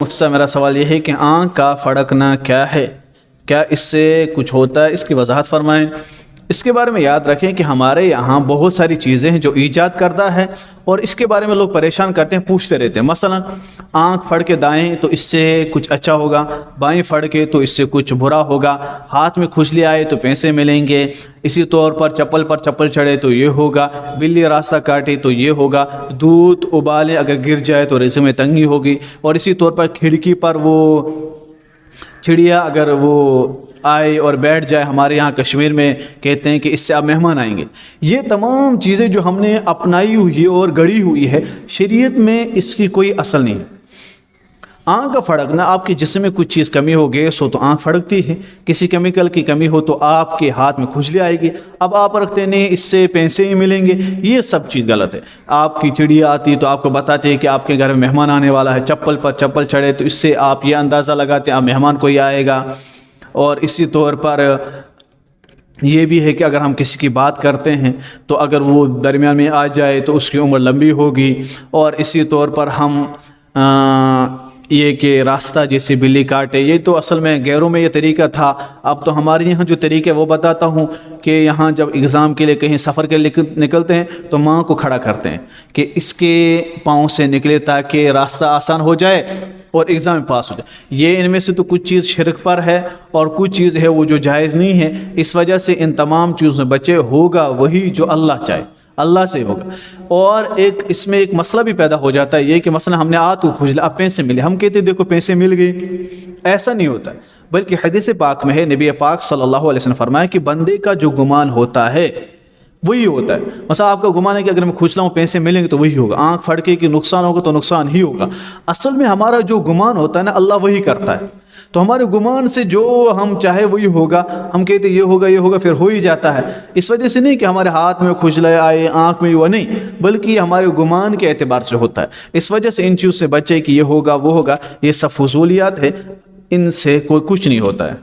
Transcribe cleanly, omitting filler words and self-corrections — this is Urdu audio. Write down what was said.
مجھ سے میرا سوال یہ ہے کہ آنکھ کا پھڑکنا کیا ہے؟ کیا اس سے کچھ ہوتا ہے؟ اس کی وضاحت فرمائیں۔ اس کے بارے میں یاد رکھیں کہ ہمارے یہاں بہت ساری چیزیں ہیں جو ایجاد کردہ ہے، اور اس کے بارے میں لوگ پریشان کرتے ہیں، پوچھتے رہتے ہیں۔ مثلا آنکھ پھڑ کے دائیں تو اس سے کچھ اچھا ہوگا، بائیں پھڑ کے تو اس سے کچھ برا ہوگا، ہاتھ میں کھجلی آئے تو پیسے ملیں گے، اسی طور پر چپل چڑھے تو یہ ہوگا، بلی راستہ کاٹے تو یہ ہوگا، دودھ ابالے اگر گر جائے تو رزق میں تنگی ہوگی، اور اسی طور پر کھڑکی پر وہ چڑیا اگر وہ آئے اور بیٹھ جائے، ہمارے یہاں کشمیر میں کہتے ہیں کہ اس سے آپ مہمان آئیں گے۔ یہ تمام چیزیں جو ہم نے اپنائی ہوئی اور گڑھی ہوئی ہے، شریعت میں اس کی کوئی اصل نہیں ہے۔ آنکھ کا پھڑکنا، آپ کے جسم میں کچھ چیز کمی ہو، گیس ہو تو آنکھ پھڑکتی ہے، کسی کیمیکل کی کمی ہو تو آپ کے ہاتھ میں کھجلی آئے گی، اب آپ رکھتے نہیں اس سے پیسے ہی ملیں گے، یہ سب چیز غلط ہے۔ آپ کی چڑیا آتی تو آپ کو بتاتے ہیں کہ آپ کے گھر میں مہمان آنے والا ہے، چپل پر چپل چڑھے تو اس سے آپ یہ اندازہ لگاتے ہیں اب مہمان کوئی آئے گا۔ اور اسی طور پر یہ بھی ہے کہ اگر ہم کسی کی بات کرتے ہیں تو اگر وہ درمیان میں آ جائے تو اس کی عمر لمبی ہوگی۔ اور اسی طور پر ہم یہ کہ راستہ جیسے بلی کاٹے، یہ تو اصل میں غیروں میں یہ طریقہ تھا، اب تو ہمارے یہاں جو طریقہ ہے وہ بتاتا ہوں کہ یہاں جب اگزام کے لیے کہیں سفر کے لیے نکلتے ہیں تو ماں کو کھڑا کرتے ہیں کہ اس کے پاؤں سے نکلے تاکہ راستہ آسان ہو جائے اور ایگزام پاس ہو جائے۔ یہ ان میں سے تو کچھ چیز شرک پر ہے اور کچھ چیز ہے وہ جو جائز نہیں ہے، اس وجہ سے ان تمام چیزوں سے بچے، ہوگا وہی جو اللہ چاہے، اللہ سے ہوگا۔ اور اس میں ایک مسئلہ بھی پیدا ہو جاتا ہے، یہ کہ مثلا ہم نے تو کھجلا، اب پیسے ملے، ہم کہتے ہیں دیکھو پیسے مل گئے، ایسا نہیں ہوتا ہے، بلکہ حدیث پاک میں ہے، نبی پاک صلی اللہ علیہ وسلم فرمایا کہ بندے کا جو گمان ہوتا ہے وہی ہوتا ہے۔ مثلا آپ کا گمان ہے کہ اگر میں کھجلا ہوں پیسے ملیں گے تو وہی ہوگا، آنکھ پھڑکے کہ نقصان ہوگا تو نقصان ہی ہوگا۔ اصل میں ہمارا جو گمان ہوتا ہے نا، اللہ وہی کرتا ہے، تو ہمارے گمان سے جو ہم چاہے وہی ہوگا، ہم کہتے یہ ہوگا پھر ہو ہی جاتا ہے۔ اس وجہ سے نہیں کہ ہمارے ہاتھ میں کھجلا آئے، آنکھ میں وہ نہیں، بلکہ ہمارے گمان کے اعتبار سے ہوتا ہے۔ اس وجہ سے ان چیزوں سے بچے کہ یہ ہوگا وہ ہوگا، یہ سب فضولیات ہے، ان سے کوئی کچھ نہیں ہوتا ہے۔